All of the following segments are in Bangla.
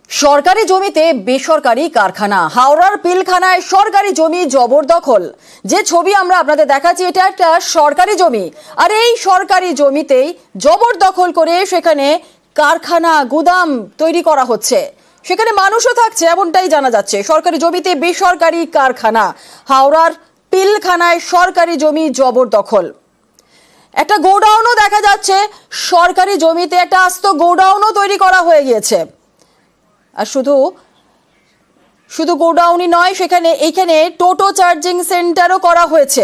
সরকারি জমিতে বেসরকারি কারখানা, হাওড়ার পিলখানায় সরকারি জমি জবরদখল। যে ছবি আমরা আপনাদের দেখাচ্ছি এটা একটা সরকারি জমি, আর এই সরকারি জমিতেই জবরদখল করে সেখানে কারখানা গুদাম তৈরি করা হচ্ছে, সেখানে মানুষও থাকছে এমনটাই জানা যাচ্ছে। সরকারি জমিতে বেসরকারি কারখানা, হাওড়ার পিলখানায় সরকারি জমি জবরদখল। একটা গোডাউনও দেখা যাচ্ছে, সরকারি জমিতে একটা আস্ত গোডাউনও তৈরি করা হয়ে গিয়েছে। আর শুধু গোডাউনই নয়, এইখানে টোটো চার্জিং সেন্টারও করা হয়েছে।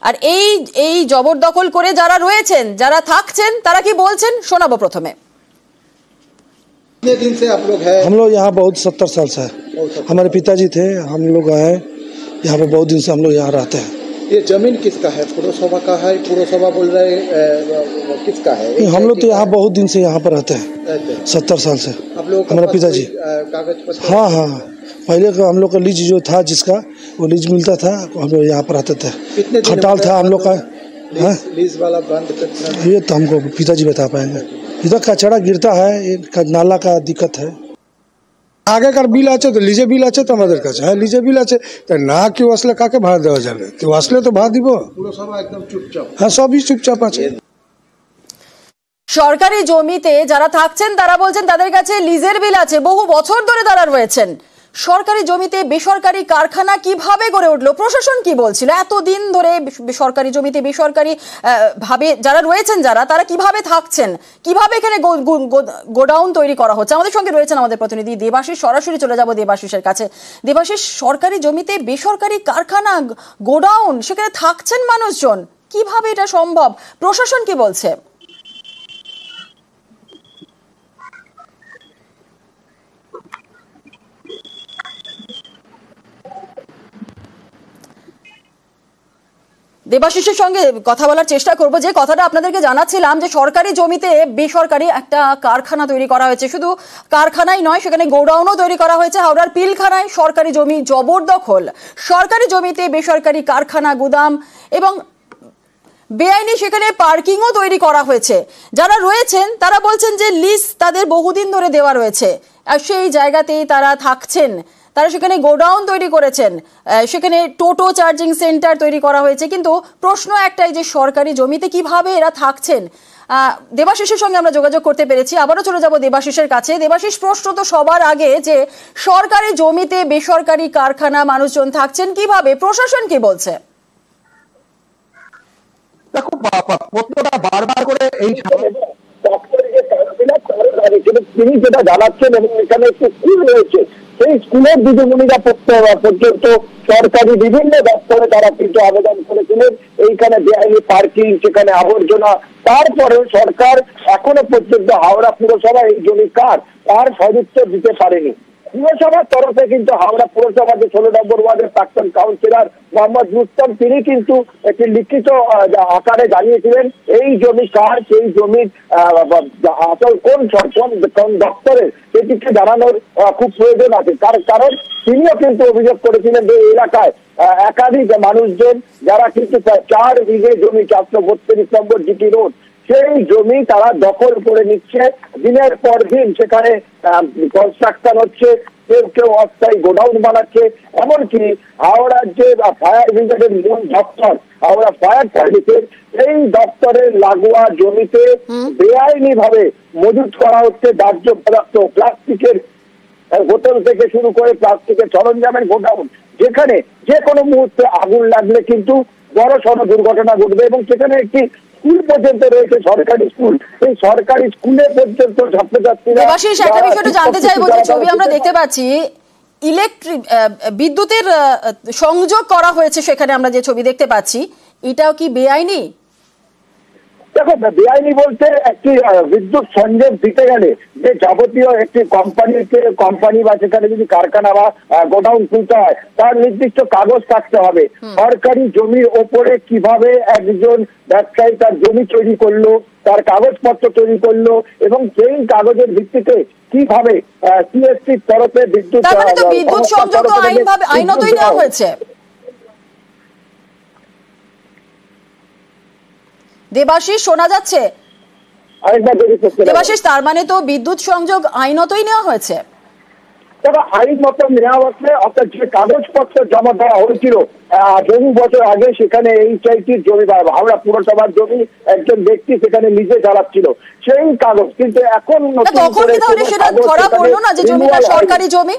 আর এই জবরদখল করে যারা রয়েছেন, যারা থাকছেন, তারা কি বলছেন শোনাবো প্রথমে। कितने दिन से आप लोग हैं? हम लोग यहाँ बहुत 70 साल से है। हमारे पिताजी थे, हम लोग आए यहाँ पे, बहुत दिन से हम लोग यहाँ रहते हैं। ये जमीन किसका है? पुरसभा का है? पुरसभा बोल रहे किसका है? हम लोग तो यहाँ बहुत दिन से यहाँ पर रहते हैं, 70 साल से। आप लोग हमारे पिताजी कागज पत्र? हाँ, पहले का हम लोग का लीज जो था, जिसका वो लीज मिलता था, हम लोग यहाँ पर रहते थे। खटाल था हम लोग का। लीज वाला बंद कितना? ये तो हमको पिताजी बता पाएंगे। इधर कचरा गिरता है, नाला का दिक्कत है। আগেকার বিল আছে তো, লিজে বিল আছে তো আমাদের কাছে। হ্যাঁ, লিজে বিল আছে, তা না কেউ আসলে কাকে ভাড়া দেওয়া যাবে? কেউ আসলে তো ভাড়া দিব। পুরসভা একদম চুপচাপ। হ্যাঁ, সবই চুপচাপ আছে। সরকারি জমিতে যারা থাকছেন তারা বলছেন তাদের কাছে লিজের বিল আছে, বহু বছর ধরে তারা রয়েছেন। সরকারি জমিতে বেসরকারি কারখানা কিভাবে গড়ে উঠলো? প্রশাসন কি বলছিল এতদিন ধরে? সরকারি জমিতে বেসরকারি ভাবে যারা রয়েছেন, তারা কিভাবে থাকছেন, কিভাবে এখানে গোডাউন তৈরি করা হচ্ছে? আমাদের সঙ্গে রয়েছেন আমাদের প্রতিনিধি দেবাশিস। সরাসরি চলে যাব দেবাশিসের কাছে। দেবাশিস, সরকারি জমিতে বেসরকারি কারখানা, গোডাউন, সেখানে থাকছেন মানুষজন, কিভাবে এটা সম্ভব? প্রশাসন কি বলছে? দেবাশিসের সঙ্গে কথা বলার চেষ্টা করব। যে কথাটা আপনাদেরকে জানাচ্ছিলাম, যে সরকারি জমিতে বেসরকারি একটা কারখানা তৈরি করা হয়েছে। শুধু কারখানাই নয়, সেখানে গোডাউনও তৈরি করা হয়েছে। হাওড়ার পিলখানায় সরকারি জমি জবরদখল, সরকারি জমিতে বেসরকারি কারখানা, গুদাম এবং বেআইনি সেখানে পার্কিংও তৈরি করা হয়েছে। যারা রয়েছেন তারা বলছেন যে লিজ তাদের বহুদিন ধরে দেওয়া রয়েছে, আর সেই জায়গাতেই তারা থাকছেন। তারা সেখানে গোডাউন তৈরি করেছেন, সেখানে টোটো চার্জিং সেন্টার তৈরি করা হয়েছে। কিন্তু প্রশ্ন একটাই, যে সরকারি জমিতে কিভাবে এরা থাকছেন? দেবাশিসের সঙ্গে আমরা যোগাযোগ করতে পেরেছি। আবারও চলে যাব দেবাশিসের কাছে। দেবাশিস, প্রশ্ন তো সবার আগে, যে সরকারি জমিতে বেসরকারি কারখানা, মানুষজন থাকছেন কিভাবে? প্রশাসন কি বলছে? দেখো, প্রশ্নটা বারবার করে এই তিনি যেটা জানাচ্ছেন, এবং এখানে একটি স্কুল রয়েছে, সেই স্কুলের দিদিমণিরা পর্যন্ত সরকারি বিভিন্ন দপ্তরে তারা কিন্তু আবেদন করেছিলেন। এইখানে বেআইনি পার্কিং, সেখানে আবর্জনা। তারপরে সরকার এখনো পর্যন্ত হাওড়া পুরসভা এই জমি কার, তার সদুত্তর দিতে পারেনি। পুরসভার তরফে কিন্তু হাওড়া পুরসভার যে 16 নম্বর ওয়ার্ডের প্রাক্তন কাউন্সিলর মোহাম্মদ রুস্তম, তিনি কিন্তু একটি লিখিত আকারে জানিয়েছিলেন এই জমি কার, সেই জমির আসল কোন দপ্তরের, সেটিকে জানানোর খুব প্রয়োজন আছে। কারণ তিনিও কিন্তু অভিযোগ করেছিলেন যে এলাকায় একাধিক মানুষজন, যারা কিন্তু 4 বিঘে জমি, 432 নম্বর জিটি রোড, সেই জমি তারা দখল করে নিচ্ছে। দিনের পর দিন সেখানে কনস্ট্রাকশন হচ্ছে, কেউ অস্থায়ী গোডাউন বানাচ্ছে। এমনকি হাওড়ার যে ফায়ার ব্রিগেডের মূল দপ্তর, হাওড়া ফায়ার সার্ভিসের, এই দপ্তরের লাগোয়া জমিতে বেআইনি ভাবে মজুত করা হচ্ছে দাহ্য পদার্থ, প্লাস্টিকের বোতল থেকে শুরু করে প্লাস্টিকের সরঞ্জামের গোডাউন, যেখানে যে কোনো মুহূর্তে আগুন লাগলে কিন্তু বড় সড় দুর্ঘটনা ঘটবে। এবং সেখানে একটি স্কুল পর্যন্ত রয়েছে, সরকারি স্কুল। এই সরকারি স্কুলে পর্যন্ত ছাত্রছাত্রীরা। একটা বিষয়টা জানতে চাইবো, যে ছবি আমরা দেখতে পাচ্ছি, বিদ্যুতের সংযোগ করা হয়েছে সেখানে, আমরা যে ছবি দেখতে পাচ্ছি, এটাও কি বেআইনি? দেখো, বেআইনি বলতে একটি বিদ্যুৎ সংযোগ দিতে গেলে যে যাবতীয় একটি কোম্পানি বা সেখানে যদি কারখানা বা গোডাউন খুলতে হয়, তার নির্দিষ্ট কাগজ থাকতে হবে। সরকারি জমির ওপরে কিভাবে একজন ব্যবসায়ী তার জমি তৈরি করলো, তার কাগজপত্র তৈরি করলো, এবং সেই কাগজের ভিত্তিতে কিভাবে সিএসসির তরফে বিদ্যুৎ সংযোগ আইনতই দেওয়া হয়েছে। দেবাশিস, শোনা যাচ্ছে? আরেকবার যদি দেবাশিস, তার মানে তো বিদ্যুৎ সংযোগ আইনতই নেওয়া হয়েছে। তবে আইন মতো নেওয়া হচ্ছে, অর্থাৎ যে কাগজপত্র জমা দেওয়া হয়েছিল বহু বছর আগে, সেখানে এইচআইটির জমি বা হাওড়া পুরসভার জমি একজন ব্যক্তি সেখানে নিজে চালাচ্ছিল সেই কাগজ, কিন্তু এখন তখন কি তাহলে সেটা ধরা পড়লো না যে জমিটা সরকারি জমি?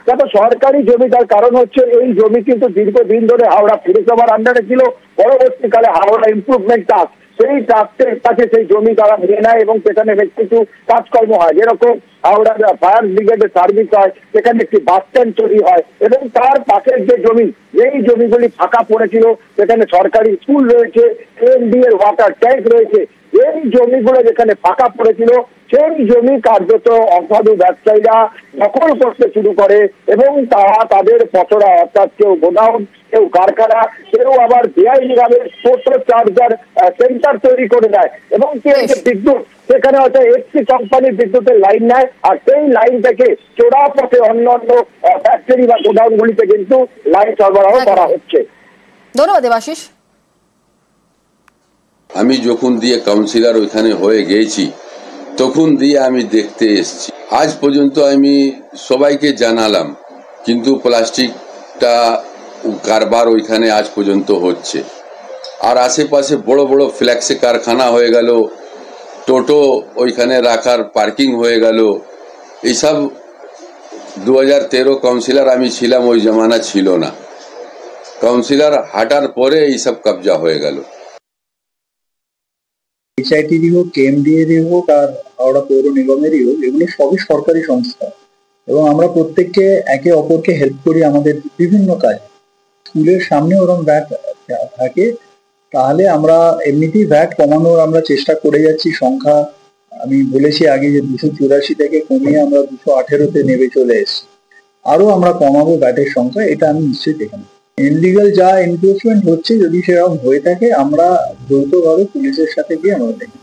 দেখো, সরকারি জমি, তার কারণ হচ্ছে এই জমি কিন্তু দীর্ঘদিন ধরে হাওড়া পুরসভার আন্ডারে ছিল। পরবর্তীকালে হাওড়া ইমপ্রুভমেন্ট ট্রাস্ট, সেই ট্রাস্টের কাছে সেই জমি তারা নিয়ে নেয় এবং সেখানে বেশ কিছু কাজকর্ম হয়, যেরকম হাওড়া ফায়ার ব্রিগেডের সার্ভিস হয়, সেখানে একটি বাস স্ট্যান্ড তৈরি হয় এবং তার পাশের যে জমি, যেই জমিগুলি ফাঁকা পড়েছিল, সেখানে সরকারি স্কুল রয়েছে, এনডি এর ওয়াটার ট্যাঙ্ক রয়েছে, এই জমিগুলো যেখানে ফাঁকা পড়েছিল সেই জমি কার্যত অসাধু ব্যবসায়ীরা দখল করতে শুরু করে এবং তারা তাদের পচরা, অর্থাৎ কেউ গোডাউন, কেউ কারখানা, কেউ আবার বেআইনিভাবে টোটো চার্জার সেন্টার তৈরি করে দেয় এবং বিদ্যুৎ, সেখানে হয়তো একটি কোম্পানির বিদ্যুতের লাইন নেয় আর সেই লাইন থেকে চোরা পথে অন্য অন্য ফ্যাক্টরি বা গোডাউনগুলিতে কিন্তু লাইন সরবরাহ করা হচ্ছে। ধন্যবাদ দেবাশিস। আমি যখন দিয়ে কাউন্সিলর ওইখানে হয়ে গেছি তখন দিয়ে আমি দেখতে এসেছি, আজ পর্যন্ত আমি সবাইকে জানালাম, কিন্তু প্লাস্টিকটা কারবার ওইখানে আজ পর্যন্ত হচ্ছে। আর আশেপাশে বড় বড় ফ্ল্যাক্সে কারখানা হয়ে গেল, টোটো ওইখানে রাখার পার্কিং হয়ে গেল। এইসব 2013 কাউন্সিলর আমি ছিলাম, ওই জমানা ছিল না। কাউন্সিলর হাঁটার পরে এইসব কবজা হয়ে গেল। এইচআইটিরই হোক, কেএমডিএরই হোক আর হাওড়া পৌর নিগমেরই হোক, এগুলো সবই সরকারি সংস্থা এবং আমরা প্রত্যেককে একে অপরকে হেল্প করি আমাদের বিভিন্ন কাজ। স্কুলের সামনে ওরকম ভ্যাট থাকে, তাহলে আমরা এমনিতেই ভ্যাট কমানোর আমরা চেষ্টা করে যাচ্ছি। সংখ্যা আমি বলেছি আগে যে 284 থেকে কমিয়ে আমরা 218-তে নেমে চলে এসেছি। আরো আমরা কমাবো ভ্যাটের সংখ্যা, এটা আমি নিশ্চয়ই দেখে নেব। ইনলিগাল যা এনফোর্সমেন্ট হচ্ছে, যদি সেরকম হয়ে থাকে আমরা দ্রুতভাবে পুলিশের সাথে গিয়ে আমরা দেখি।